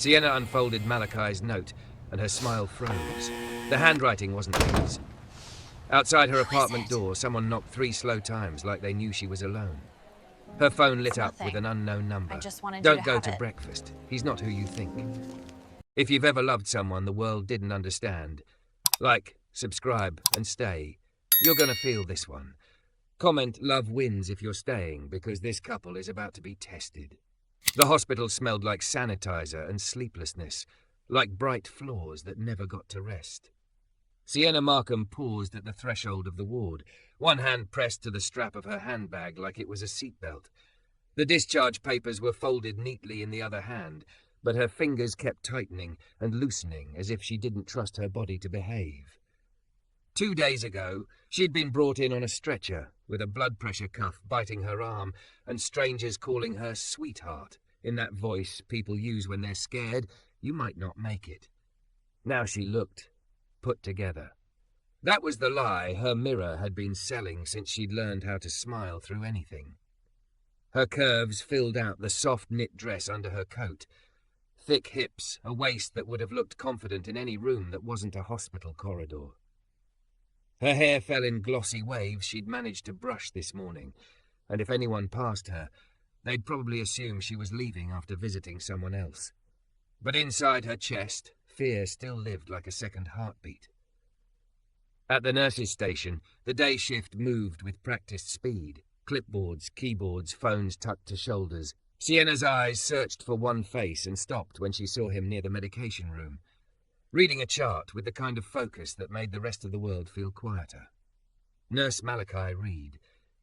Sienna unfolded Malachi's note, and her smile froze. The handwriting wasn't his. Outside her apartment door, someone knocked 3 slow times like they knew she was alone. Her phone lit up with an unknown number. I just wanted you Don't to go have to it. breakfast. He's not who you think. If you've ever loved someone the world didn't understand, like, subscribe, and stay, you're gonna feel this one. Comment love wins if you're staying, because this couple is about to be tested. The hospital smelled like sanitizer and sleeplessness, like bright floors that never got to rest. Sienna Markham paused at the threshold of the ward, one hand pressed to the strap of her handbag like it was a seatbelt. The discharge papers were folded neatly in the other hand, but her fingers kept tightening and loosening as if she didn't trust her body to behave. 2 days ago, she'd been brought in on a stretcher, with a blood pressure cuff biting her arm, and strangers calling her sweetheart, in that voice people use when they're scared you might not make it. Now she looked put together. That was the lie her mirror had been selling since she'd learned how to smile through anything. Her curves filled out the soft knit dress under her coat. Thick hips, a waist that would have looked confident in any room that wasn't a hospital corridor. Her hair fell in glossy waves she'd managed to brush this morning, and if anyone passed her, they'd probably assume she was leaving after visiting someone else. But inside her chest, fear still lived like a second heartbeat. At the nurse's station, the day shift moved with practiced speed. Clipboards, keyboards, phones tucked to shoulders. Sienna's eyes searched for one face and stopped when she saw him near the medication room, reading a chart with the kind of focus that made the rest of the world feel quieter. Nurse Malachi Reed.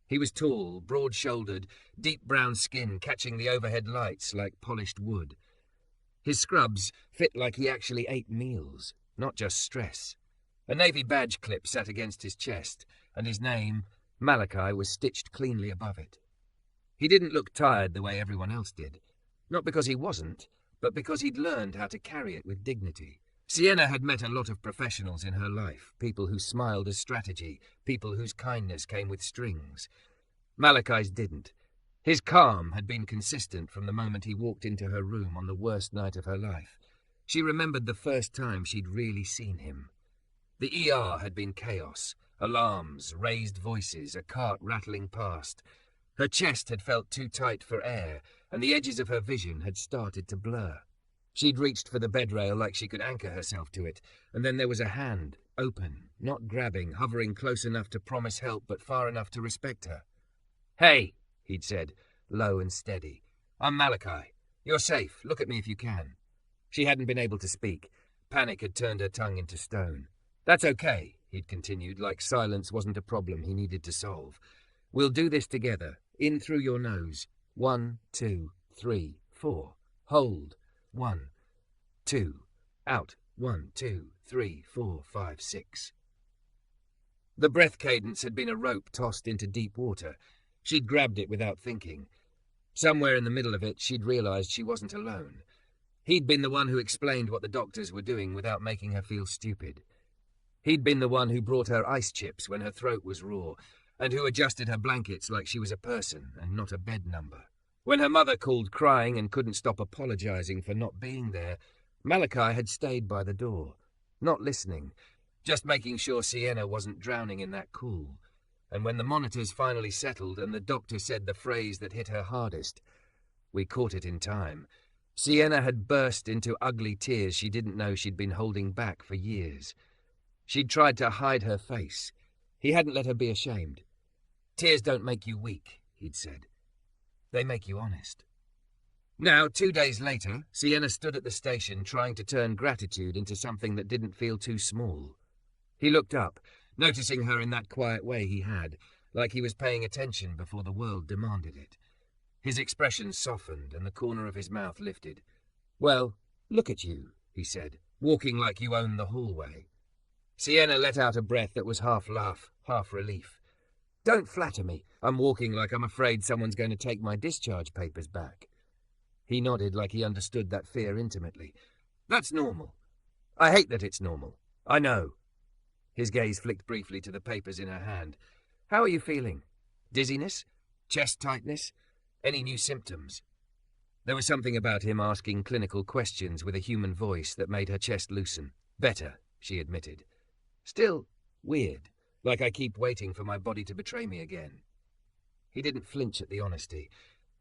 He was tall, broad-shouldered, deep brown skin catching the overhead lights like polished wood. His scrubs fit like he actually ate meals, not just stress. A navy badge clip sat against his chest, and his name, Malachi, was stitched cleanly above it. He didn't look tired the way everyone else did, not because he wasn't, but because he'd learned how to carry it with dignity. Sienna had met a lot of professionals in her life, people who smiled as strategy, people whose kindness came with strings. Malachi's didn't. His calm had been consistent from the moment he walked into her room on the worst night of her life. She remembered the first time she'd really seen him. The ER had been chaos, alarms, raised voices, a cart rattling past. Her chest had felt too tight for air, and the edges of her vision had started to blur. She'd reached for the bedrail like she could anchor herself to it, and then there was a hand, open, not grabbing, hovering close enough to promise help but far enough to respect her. "Hey," he'd said, low and steady. "I'm Malachi. You're safe. Look at me if you can." She hadn't been able to speak. Panic had turned her tongue into stone. "That's okay," he'd continued, like silence wasn't a problem he needed to solve. "We'll do this together. In through your nose. 1, 2, 3, 4. Hold. 1, 2. Out. 1, 2, 3, 4, 5, 6. The breath cadence had been a rope tossed into deep water. She'd grabbed it without thinking. Somewhere in the middle of it, she'd realized she wasn't alone. He'd been the one who explained what the doctors were doing without making her feel stupid. He'd been the one who brought her ice chips when her throat was raw, and who adjusted her blankets like she was a person and not a bed number. When her mother called crying and couldn't stop apologizing for not being there, Malachi had stayed by the door, not listening, just making sure Sienna wasn't drowning in that cool. And when the monitors finally settled and the doctor said the phrase that hit her hardest, "We caught it in time," Sienna had burst into ugly tears she didn't know she'd been holding back for years. She'd tried to hide her face. He hadn't let her be ashamed. "Tears don't make you weak," he'd said. "They make you honest." Now, 2 days later, Sienna stood at the station trying to turn gratitude into something that didn't feel too small. He looked up, noticing her in that quiet way he had, like he was paying attention before the world demanded it. His expression softened and the corner of his mouth lifted. "Well, look at you," he said, "walking like you own the hallway." Sienna let out a breath that was half laugh, half relief. "Don't flatter me. I'm walking like I'm afraid someone's going to take my discharge papers back." He nodded like he understood that fear intimately. "That's normal. I hate that it's normal. I know." His gaze flicked briefly to the papers in her hand. "How are you feeling? Dizziness? Chest tightness? Any new symptoms?" There was something about him asking clinical questions with a human voice that made her chest loosen. Better, she admitted. Still weird, like I keep waiting for my body to betray me again. He didn't flinch at the honesty.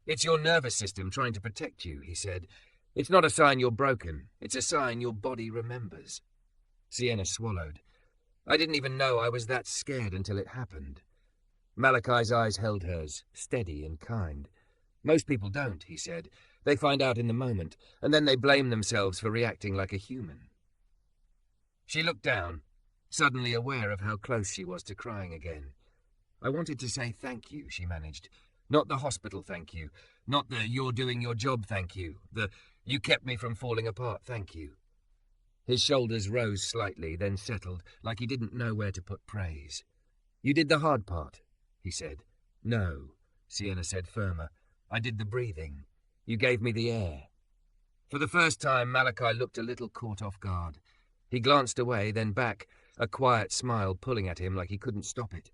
It's your nervous system trying to protect you, he said. It's not a sign you're broken. It's a sign your body remembers. Sienna swallowed. I didn't even know I was that scared until it happened. Malachi's eyes held hers, steady and kind. Most people don't, he said. They find out in the moment, and then they blame themselves for reacting like a human. She looked down, suddenly aware of how close she was to crying again. I wanted to say thank you, she managed. Not the hospital thank you, not the you're doing your job thank you, the you kept me from falling apart thank you. His shoulders rose slightly, then settled, like he didn't know where to put praise. You did the hard part, he said. No, Sienna said firmer. I did the breathing. You gave me the air. For the first time, Malachi looked a little caught off guard. He glanced away, then back, a quiet smile pulling at him like he couldn't stop it.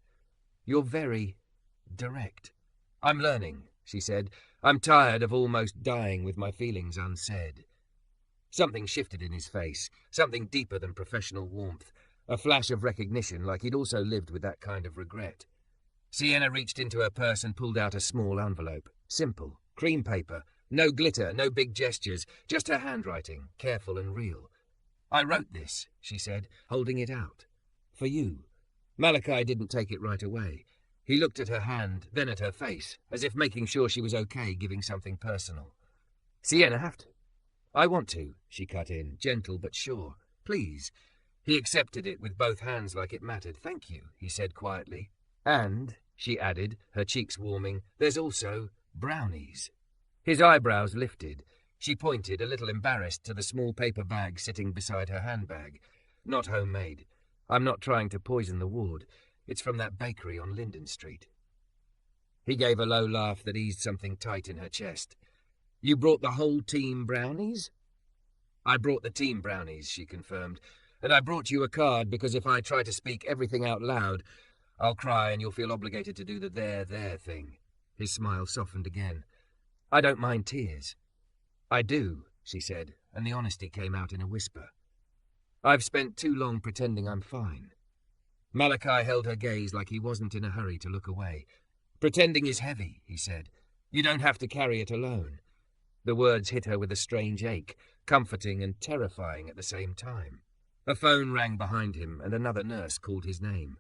You're very direct. I'm learning, she said. I'm tired of almost dying with my feelings unsaid. Something shifted in his face, something deeper than professional warmth, a flash of recognition like he'd also lived with that kind of regret. Sienna reached into her purse and pulled out a small envelope. Simple, cream paper, no glitter, no big gestures, just her handwriting, careful and real. I wrote this, she said, holding it out. For you. Malachi didn't take it right away. He looked at her hand, then at her face, as if making sure she was okay giving something personal. Sienna, have to. I want to, she cut in, gentle but sure. Please. He accepted it with both hands like it mattered. Thank you, he said quietly. And, she added, her cheeks warming, there's also brownies. His eyebrows lifted. She pointed, a little embarrassed, to the small paper bag sitting beside her handbag. Not homemade. I'm not trying to poison the ward. It's from that bakery on Linden Street. He gave a low laugh that eased something tight in her chest. You brought the whole team brownies? I brought the team brownies, she confirmed. And I brought you a card because if I try to speak everything out loud, I'll cry and you'll feel obligated to do the there thing. His smile softened again. I don't mind tears. I do, she said, and the honesty came out in a whisper. I've spent too long pretending I'm fine. Malachi held her gaze like he wasn't in a hurry to look away. Pretending is heavy, he said. You don't have to carry it alone. The words hit her with a strange ache, comforting and terrifying at the same time. A phone rang behind him, and another nurse called his name.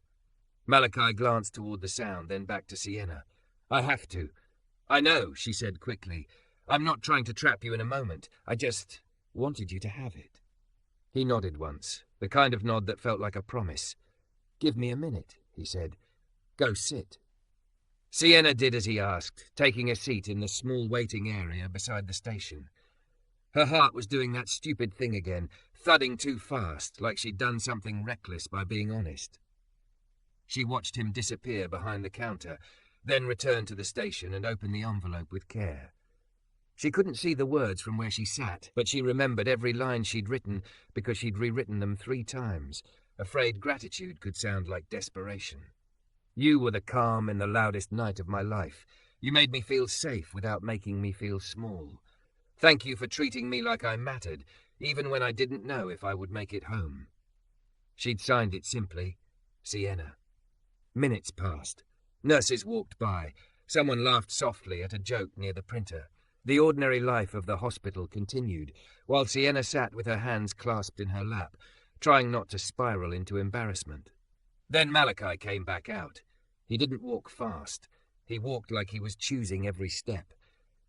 Malachi glanced toward the sound, then back to Sienna. I have to. I know, she said quickly. I'm not trying to trap you in a moment. I just wanted you to have it. He nodded once, the kind of nod that felt like a promise. Give me a minute, he said. Go sit. Sienna did as he asked, taking a seat in the small waiting area beside the station. Her heart was doing that stupid thing again, thudding too fast, like she'd done something reckless by being honest. She watched him disappear behind the counter, then return to the station and open the envelope with care. She couldn't see the words from where she sat, but she remembered every line she'd written because she'd rewritten them 3 times, afraid gratitude could sound like desperation. You were the calm in the loudest night of my life. You made me feel safe without making me feel small. Thank you for treating me like I mattered, even when I didn't know if I would make it home. She'd signed it simply, Sienna. Minutes passed. Nurses walked by. Someone laughed softly at a joke near the printer. The ordinary life of the hospital continued, while Sienna sat with her hands clasped in her lap, trying not to spiral into embarrassment. Then Malachi came back out. He didn't walk fast. He walked like he was choosing every step.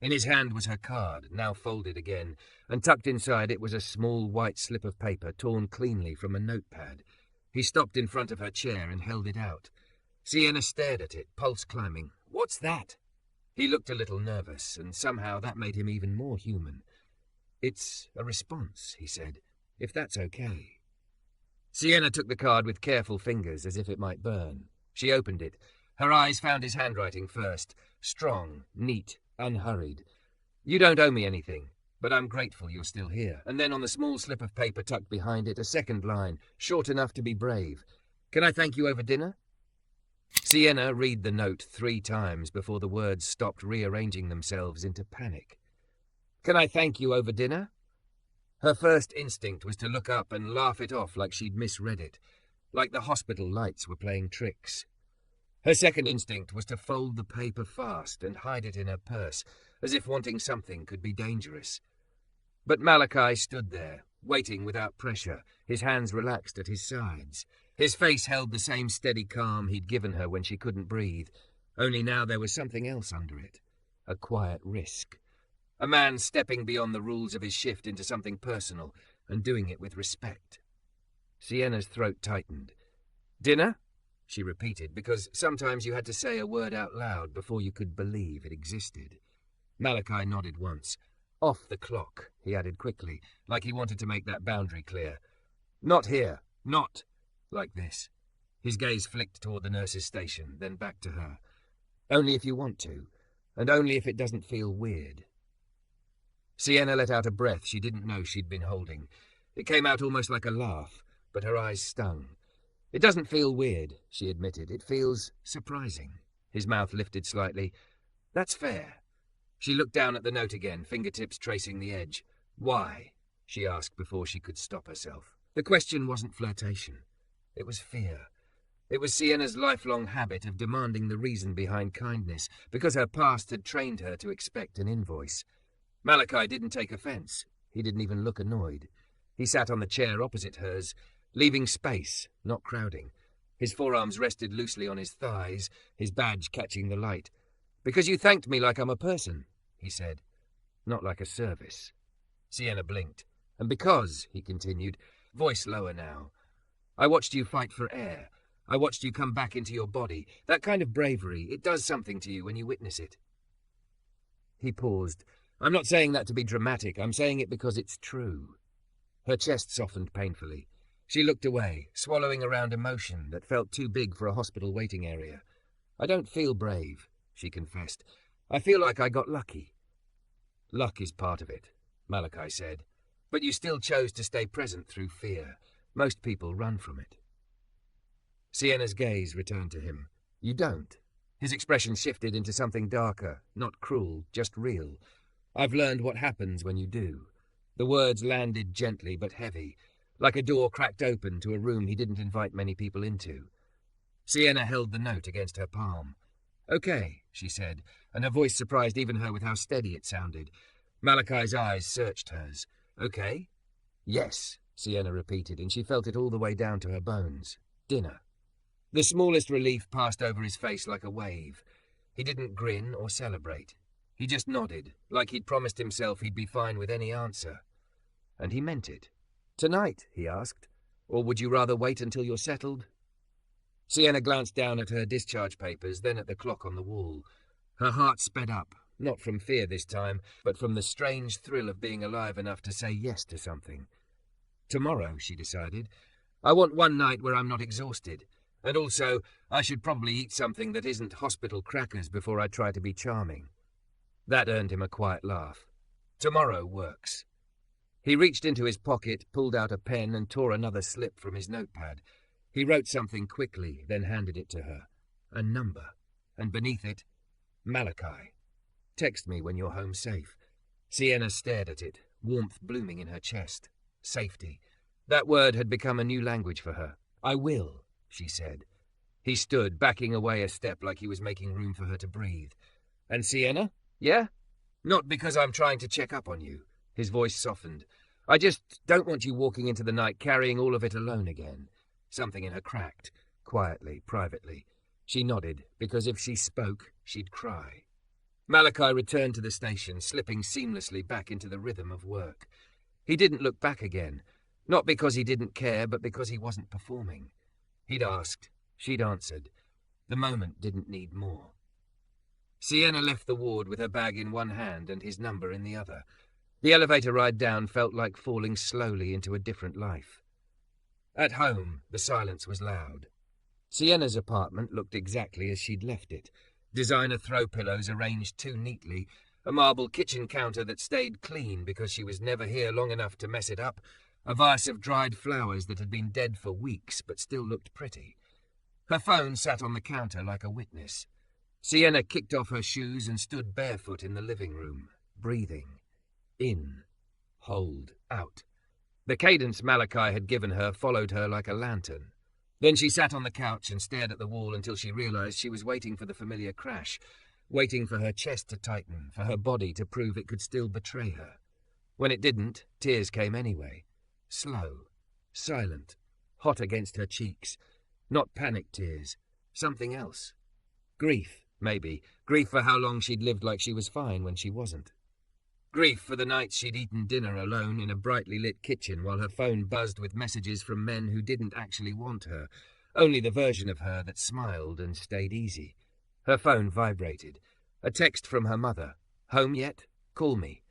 In his hand was her card, now folded again, and tucked inside it was a small white slip of paper torn cleanly from a notepad. He stopped in front of her chair and held it out. Sienna stared at it, pulse climbing. What's that? He looked a little nervous, and somehow that made him even more human. It's a response, he said, if that's okay. Sienna took the card with careful fingers as if it might burn. She opened it. Her eyes found his handwriting first. Strong, neat, unhurried. You don't owe me anything, but I'm grateful you're still here. And then on the small slip of paper tucked behind it, a second line, short enough to be brave. Can I thank you over dinner? Sienna read the note 3 times before the words stopped rearranging themselves into panic. Can I thank you over dinner? Her first instinct was to look up and laugh it off like she'd misread it, like the hospital lights were playing tricks. Her second instinct was to fold the paper fast and hide it in her purse, as if wanting something could be dangerous. But Malachi stood there, waiting without pressure, his hands relaxed at his sides. His face held the same steady calm he'd given her when she couldn't breathe, only now there was something else under it, a quiet risk. A man stepping beyond the rules of his shift into something personal, and doing it with respect. Sienna's throat tightened. Dinner? She repeated, because sometimes you had to say a word out loud before you could believe it existed. Malachi nodded once. Off the clock, he added quickly, like he wanted to make that boundary clear. Not here, not like this. His gaze flicked toward the nurse's station, then back to her. Only if you want to, and only if it doesn't feel weird. Sienna let out a breath she didn't know she'd been holding. It came out almost like a laugh, but her eyes stung. It doesn't feel weird, she admitted. It feels surprising. His mouth lifted slightly. That's fair. She looked down at the note again, fingertips tracing the edge. Why? She asked before she could stop herself. The question wasn't flirtation. It was fear. It was Sienna's lifelong habit of demanding the reason behind kindness, because her past had trained her to expect an invoice. Malachi didn't take offense. He didn't even look annoyed. He sat on the chair opposite hers, leaving space, not crowding. His forearms rested loosely on his thighs, his badge catching the light. Because you thanked me like I'm a person, he said. Not like a service. Sienna blinked. And because, he continued, voice lower now, I watched you fight for air. I watched you come back into your body. That kind of bravery, it does something to you when you witness it. He paused. I'm not saying that to be dramatic. I'm saying it because it's true. Her chest softened painfully. She looked away, swallowing around emotion that felt too big for a hospital waiting area. I don't feel brave, she confessed. I feel like I got lucky. Luck is part of it, Malachi said. But you still chose to stay present through fear. Most people run from it. Sienna's gaze returned to him. You don't. His expression shifted into something darker, not cruel, just real. I've learned what happens when you do. The words landed gently but heavy, like a door cracked open to a room he didn't invite many people into. Sienna held the note against her palm. Okay, she said, and her voice surprised even her with how steady it sounded. Malachi's eyes searched hers. Okay? Yes, Sienna repeated, and she felt it all the way down to her bones. Dinner. The smallest relief passed over his face like a wave. He didn't grin or celebrate. He just nodded, like he'd promised himself he'd be fine with any answer. And he meant it. Tonight, he asked, or would you rather wait until you're settled? Sienna glanced down at her discharge papers, then at the clock on the wall. Her heart sped up, not from fear this time, but from the strange thrill of being alive enough to say yes to something. Tomorrow, she decided, I want one night where I'm not exhausted. And also, I should probably eat something that isn't hospital crackers before I try to be charming. That earned him a quiet laugh. Tomorrow works. He reached into his pocket, pulled out a pen, and tore another slip from his notepad. He wrote something quickly, then handed it to her. A number. And beneath it, Malachi. Text me when you're home safe. Sienna stared at it, warmth blooming in her chest. Safety. That word had become a new language for her. I will, she said. He stood, backing away a step like he was making room for her to breathe. And Sienna? Yeah? Not because I'm trying to check up on you. His voice softened. I just don't want you walking into the night carrying all of it alone again. Something in her cracked, quietly, privately. She nodded, because if she spoke, she'd cry. Malachi returned to the station, slipping seamlessly back into the rhythm of work. He didn't look back again, not because he didn't care, but because he wasn't performing. He'd asked, she'd answered. The moment didn't need more. Sienna left the ward with her bag in one hand and his number in the other. The elevator ride down felt like falling slowly into a different life. At home, the silence was loud. Sienna's apartment looked exactly as she'd left it. Designer throw pillows arranged too neatly, a marble kitchen counter that stayed clean because she was never here long enough to mess it up, a vase of dried flowers that had been dead for weeks but still looked pretty. Her phone sat on the counter like a witness. Sienna kicked off her shoes and stood barefoot in the living room, breathing. In. Hold. Out. The cadence Malachi had given her followed her like a lantern. Then she sat on the couch and stared at the wall until she realized she was waiting for the familiar crash, waiting for her chest to tighten, for her body to prove it could still betray her. When it didn't, tears came anyway. Slow. Silent. Hot against her cheeks. Not panic tears. Something else. Grief, maybe. Grief for how long she'd lived like she was fine when she wasn't. Grief for the nights she'd eaten dinner alone in a brightly lit kitchen while her phone buzzed with messages from men who didn't actually want her, only the version of her that smiled and stayed easy. Her phone vibrated. A text from her mother. Home yet? Call me.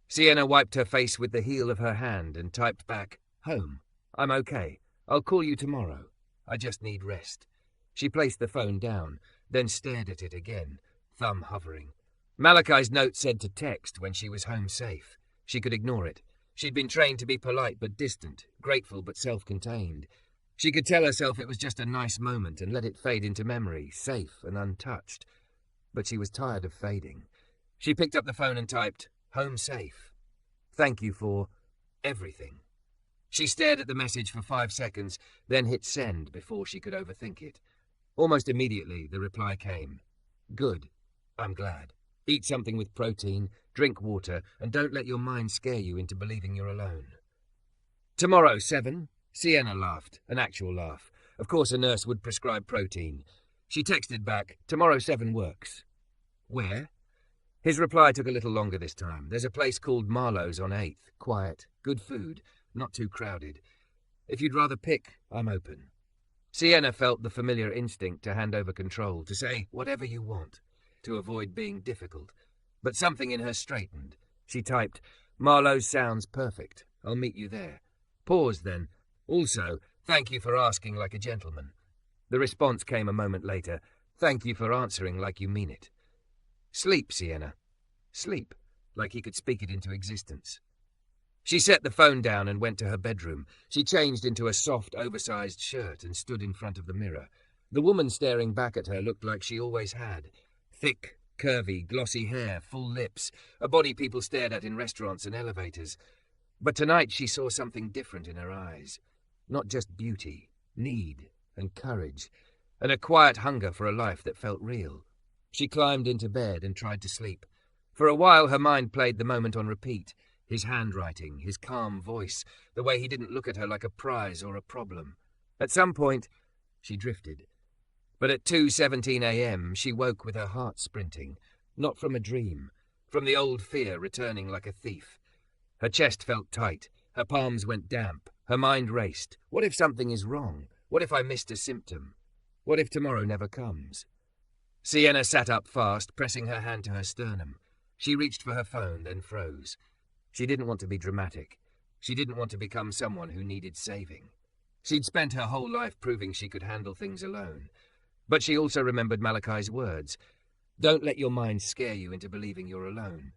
Sienna wiped her face with the heel of her hand and typed back, Home. I'm okay. I'll call you tomorrow. I just need rest. She placed the phone down, then stared at it again, thumb hovering. Malachi's note said to text when she was home safe. She could ignore it. She'd been trained to be polite but distant, grateful but self-contained. She could tell herself it was just a nice moment and let it fade into memory, safe and untouched. But she was tired of fading. She picked up the phone and typed, Home safe. Thank you for everything. She stared at the message for 5 seconds, then hit send before she could overthink it. Almost immediately, the reply came. Good. I'm glad. Eat something with protein, drink water, and don't let your mind scare you into believing you're alone. Tomorrow, 7? Sienna laughed, an actual laugh. Of course a nurse would prescribe protein. She texted back, Tomorrow 7 works. Where? His reply took a little longer this time. There's a place called Marlowe's on 8th. Quiet, good food, not too crowded. If you'd rather pick, I'm open. Sienna felt the familiar instinct to hand over control, to say whatever you want, to avoid being difficult. But something in her straightened. She typed, Marlowe's sounds perfect. I'll meet you there. Paused then. Also, thank you for asking like a gentleman. The response came a moment later. Thank you for answering like you mean it. Sleep, Sienna. Sleep, like he could speak it into existence. She set the phone down and went to her bedroom. She changed into a soft, oversized shirt and stood in front of the mirror. The woman staring back at her looked like she always had. Thick, curvy, glossy hair, full lips, a body people stared at in restaurants and elevators. But tonight she saw something different in her eyes. Not just beauty, need and courage, and a quiet hunger for a life that felt real. She climbed into bed and tried to sleep. For a while her mind played the moment on repeat. His handwriting, his calm voice, the way he didn't look at her like a prize or a problem. At some point, she drifted. But at 2:17 a.m. she woke with her heart sprinting, not from a dream, from the old fear returning like a thief. Her chest felt tight, her palms went damp, her mind raced. What if something is wrong? What if I missed a symptom? What if tomorrow never comes? Sienna sat up fast, pressing her hand to her sternum. She reached for her phone, then froze. She didn't want to be dramatic. She didn't want to become someone who needed saving. She'd spent her whole life proving she could handle things alone. But she also remembered Malachi's words. Don't let your mind scare you into believing you're alone.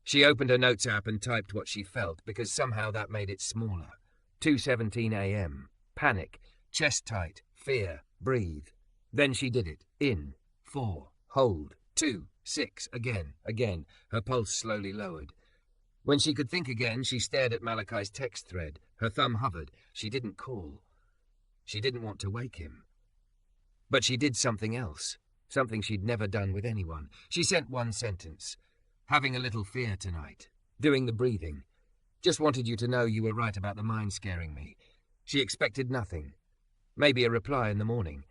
She opened her notes app and typed what she felt, because somehow that made it smaller. 2:17 a.m. Panic. Chest tight. Fear. Breathe. Then she did it. In. 4. Hold. 2. 6. Again. Her pulse slowly lowered. When she could think again, she stared at Malachi's text thread. Her thumb hovered. She didn't call. She didn't want to wake him. But she did something else. Something she'd never done with anyone. She sent one sentence. Having a little fear tonight. Doing the breathing. Just wanted you to know you were right about the mind scaring me. She expected nothing. Maybe a reply in the morning.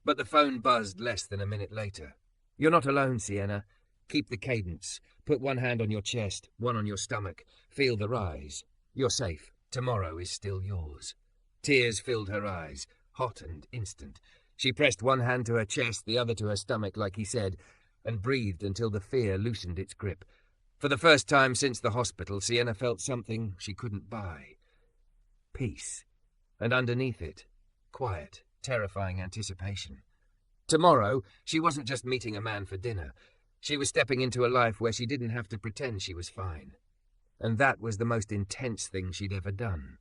But the phone buzzed less than a minute later. You're not alone, Sienna. Keep the cadence. Put one hand on your chest, one on your stomach. Feel the rise. You're safe. Tomorrow is still yours. Tears filled her eyes, hot and instant. She pressed one hand to her chest, the other to her stomach, like he said, and breathed until the fear loosened its grip. For the first time since the hospital, Sienna felt something she couldn't buy. Peace. And underneath it, quiet, terrifying anticipation. Tomorrow, she wasn't just meeting a man for dinner. She was stepping into a life where she didn't have to pretend she was fine. And that was the most intense thing she'd ever done.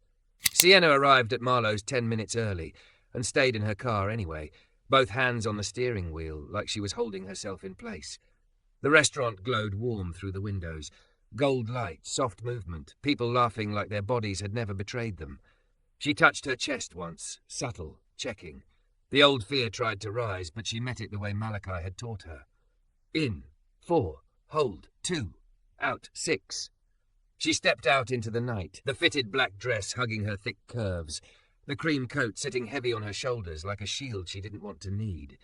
Sienna arrived at Marlowe's 10 minutes early and stayed in her car anyway, both hands on the steering wheel like she was holding herself in place. The restaurant glowed warm through the windows. Gold light, soft movement, people laughing like their bodies had never betrayed them. She touched her chest once, subtle, checking. The old fear tried to rise, but she met it the way Malachi had taught her. In, 4, hold, 2, out, 6. She stepped out into the night, the fitted black dress hugging her thick curves, the cream coat sitting heavy on her shoulders like a shield she didn't want to need.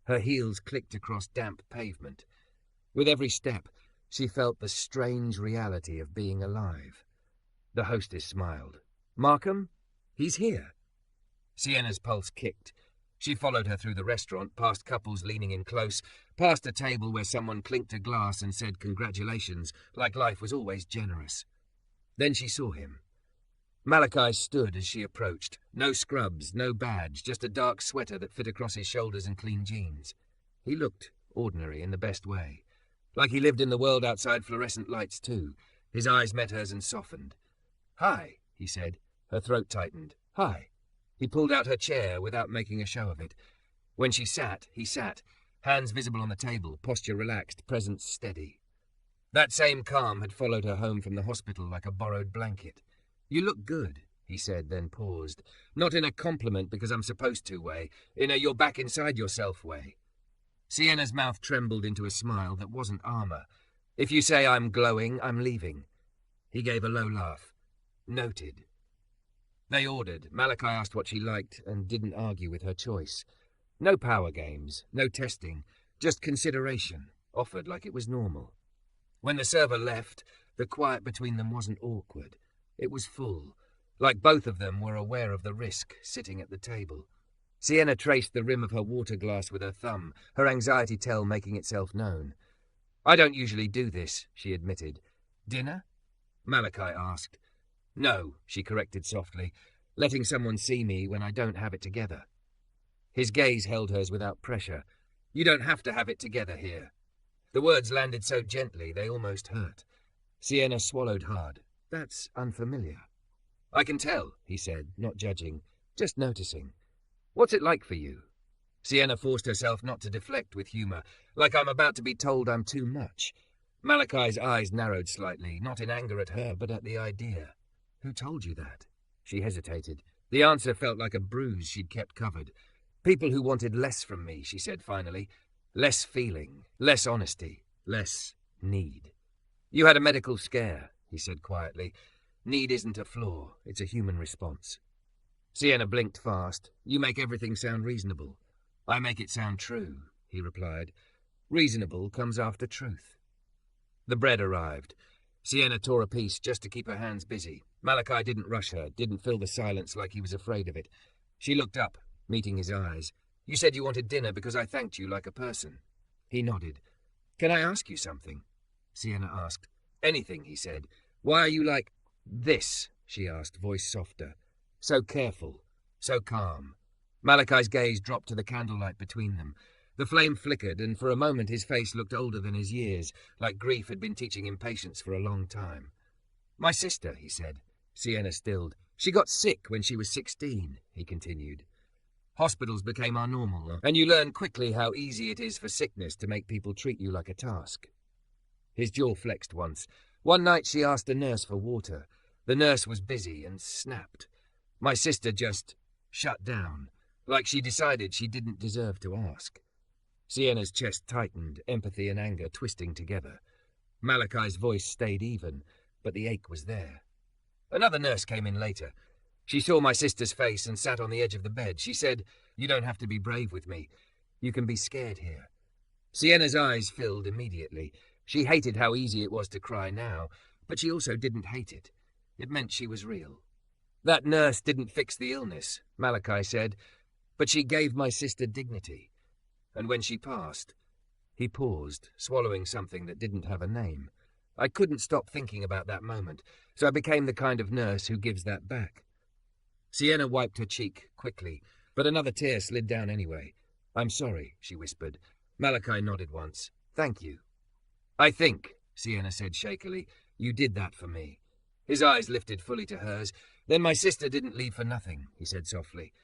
Her heels clicked across damp pavement. With every step, she felt the strange reality of being alive. The hostess smiled. "Markham? He's here." Sienna's pulse kicked. She followed her through the restaurant, past couples leaning in close, past a table where someone clinked a glass and said congratulations, like life was always generous. Then she saw him. Malachi stood as she approached. No scrubs, no badge, just a dark sweater that fit across his shoulders and clean jeans. He looked ordinary in the best way. Like he lived in the world outside fluorescent lights too. His eyes met hers and softened. "Hi," he said. Her throat tightened. "Hi." He pulled out her chair without making a show of it. When she sat, he sat, hands visible on the table, posture relaxed, presence steady. That same calm had followed her home from the hospital like a borrowed blanket. "You look good," he said, then paused. Not in a compliment because I'm supposed to way, in a you're back inside yourself way. Sienna's mouth trembled into a smile that wasn't armor. "If you say I'm glowing, I'm leaving." He gave a low laugh. "Noted." They ordered. Malachi asked what she liked and didn't argue with her choice. No power games, no testing, just consideration, offered like it was normal. When the server left, the quiet between them wasn't awkward. It was full, like both of them were aware of the risk sitting at the table. Sienna traced the rim of her water glass with her thumb, her anxiety tell making itself known. "I don't usually do this," she admitted. "Dinner?" Malachi asked. "No," she corrected softly, "letting someone see me when I don't have it together." His gaze held hers without pressure. "You don't have to have it together here." The words landed so gently they almost hurt. Sienna swallowed hard. "That's unfamiliar." "I can tell," he said, not judging, just noticing. "What's it like for you?" Sienna forced herself not to deflect with humour, like I'm about to be told I'm too much. Malachi's eyes narrowed slightly, not in anger at her, but at the idea. "Who told you that?" She hesitated. The answer felt like a bruise she'd kept covered. "People who wanted less from me," she said finally. "Less feeling, less honesty, less need." "You had a medical scare," he said quietly. "Need isn't a flaw, it's a human response." Sienna blinked fast. "You make everything sound reasonable." "I make it sound true," he replied. "Reasonable comes after truth." The bread arrived. Sienna tore a piece just to keep her hands busy. Malachi didn't rush her, didn't fill the silence like he was afraid of it. She looked up, meeting his eyes. "You said you wanted dinner because I thanked you like a person." He nodded. "Can I ask you something?" Sienna asked. "Anything," he said. "Why are you like this?" she asked, voice softer. So careful, so calm. Malachi's gaze dropped to the candlelight between them. The flame flickered, and for a moment his face looked older than his years, like grief had been teaching him patience for a long time. "My sister," he said. Sienna stilled. "She got sick when she was 16, he continued. "Hospitals became our normal, and you learn quickly how easy it is for sickness to make people treat you like a task." His jaw flexed once. One night she asked a nurse for water. The nurse was busy and snapped. My sister just shut down, like she decided she didn't deserve to ask. Sienna's chest tightened, empathy and anger twisting together. Malachi's voice stayed even, but the ache was there. Another nurse came in later. She saw my sister's face and sat on the edge of the bed. She said, "You don't have to be brave with me. You can be scared here." Sienna's eyes filled immediately. She hated how easy it was to cry now, but she also didn't hate it. It meant she was real. "That nurse didn't fix the illness," Malachi said, "but she gave my sister dignity. And when she passed..." He paused, swallowing something that didn't have a name. I couldn't stop thinking about that moment, so I became the kind of nurse who gives that back. Sienna wiped her cheek quickly, but another tear slid down anyway. "I'm sorry," she whispered. Malachi nodded once. "Thank you." "I think," Sienna said shakily, "you did that for me." His eyes lifted fully to hers. "Then my sister didn't leave for nothing," he said softly.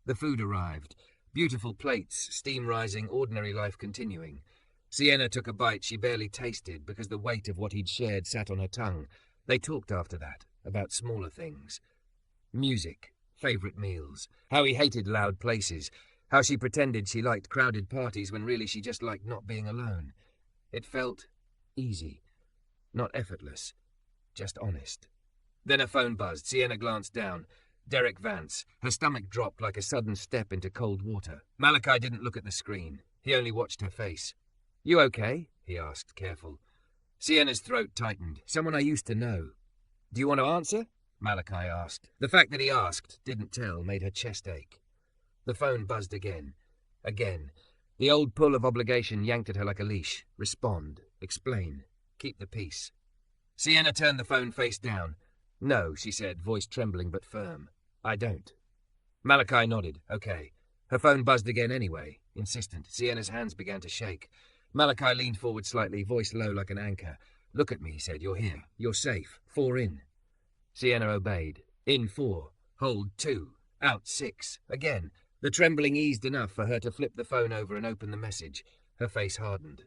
The food arrived. Beautiful plates, steam rising, ordinary life continuing. Sienna took a bite she barely tasted because the weight of what he'd shared sat on her tongue. They talked after that, about smaller things. Music, favourite meals, how he hated loud places, how she pretended she liked crowded parties when really she just liked not being alone. It felt easy, not effortless, just honest. Then her phone buzzed. Sienna glanced down. Derek Vance. Her stomach dropped like a sudden step into cold water. Malachi didn't look at the screen. He only watched her face. "You okay?" he asked, careful. Sienna's throat tightened. "Someone I used to know." "Do you want to answer?" Malachi asked. The fact that he asked, didn't tell, made her chest ache. The phone buzzed again. Again. The old pull of obligation yanked at her like a leash. Respond. Explain. Keep the peace. Sienna turned the phone face down. "No," she said, voice trembling but firm. "I don't." Malachi nodded. "Okay." Her phone buzzed again anyway, insistent. Sienna's hands began to shake. Malachi leaned forward slightly, voice low like an anchor. "Look at me," he said. "You're here. You're safe. 4 in." Sienna obeyed. "In 4. Hold 2. Out 6. Again. The trembling eased enough for her to flip the phone over and open the message. Her face hardened.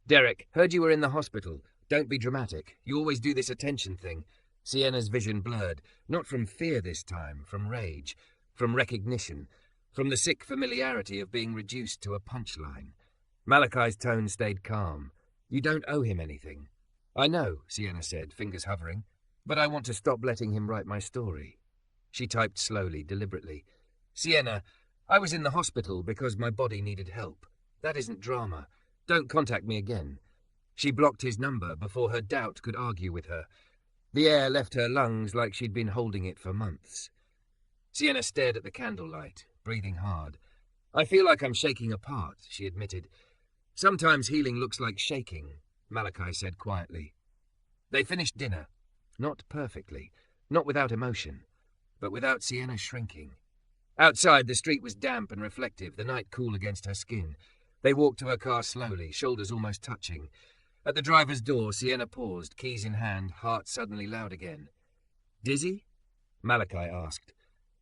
"Derek, heard you were in the hospital. Don't be dramatic. You always do this attention thing." Sienna's vision blurred, not from fear this time, from rage, from recognition, from the sick familiarity of being reduced to a punchline. Malachi's tone stayed calm. "You don't owe him anything." "I know," Sienna said, fingers hovering, "but I want to stop letting him write my story." She typed slowly, deliberately. "Sienna, I was in the hospital because my body needed help. That isn't drama. Don't contact me again." She blocked his number before her doubt could argue with her. The air left her lungs like she'd been holding it for months. Sienna stared at the candlelight, breathing hard. "I feel like I'm shaking apart," she admitted. "Sometimes healing looks like shaking," Malachi said quietly. They finished dinner. Not perfectly, not without emotion, but without Sienna shrinking. Outside, the street was damp and reflective, the night cool against her skin. They walked to her car slowly, shoulders almost touching. At the driver's door, Sienna paused, keys in hand, heart suddenly loud again. "Dizzy?" Malachi asked.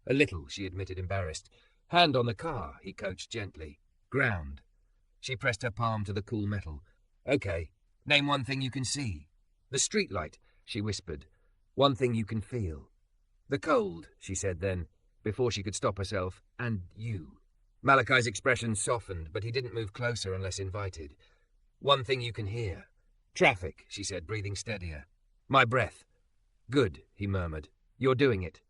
"A little," she admitted, embarrassed. "Hand on the car," he coached gently. "Ground." She pressed her palm to the cool metal. "Okay, name one thing you can see." "The streetlight," she whispered. "One thing you can feel." "The cold," she said then, before she could stop herself. "And you." Malachi's expression softened, but he didn't move closer unless invited. "One thing you can hear." "Traffic," she said, breathing steadier. "My breath." "Good," he murmured. "You're doing it."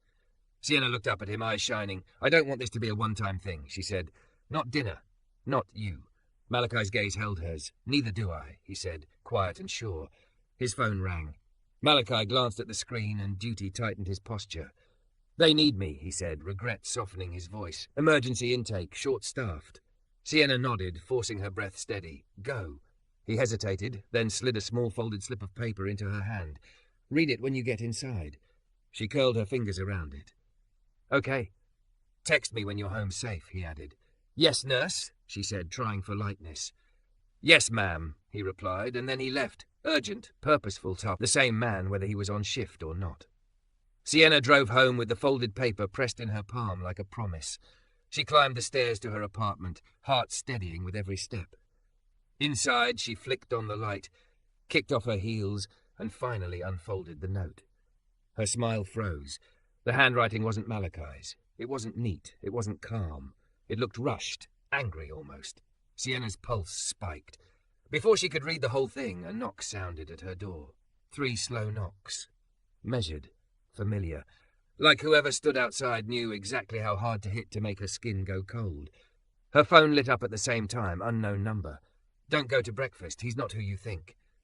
Sienna looked up at him, eyes shining. "I don't want this to be a one-time thing," she said. "Not dinner. Not you." Malachi's gaze held hers. "Neither do I," he said, quiet and sure. His phone rang. Malachi glanced at the screen, and duty tightened his posture. "They need me," he said, regret softening his voice. "Emergency intake, short-staffed." Sienna nodded, forcing her breath steady. "Go." He hesitated, then slid a small folded slip of paper into her hand. "Read it when you get inside." She curled her fingers around it. "Okay." "Text me when you're home safe," he added. "Yes, nurse," she said, trying for lightness. "Yes, ma'am," he replied, and then he left. Urgent, purposeful talk, the same man whether he was on shift or not. Sienna drove home with the folded paper pressed in her palm like a promise. She climbed the stairs to her apartment, heart steadying with every step. Inside, she flicked on the light, kicked off her heels, and finally unfolded the note. Her smile froze. The handwriting wasn't Malachi's. It wasn't neat. It wasn't calm. It looked rushed, angry almost. Sienna's pulse spiked. Before she could read the whole thing, a knock sounded at her door. 3 slow knocks. Measured. Familiar. Like whoever stood outside knew exactly how hard to hit to make her skin go cold. Her phone lit up at the same time, unknown number. "Don't go to breakfast. He's not who you think."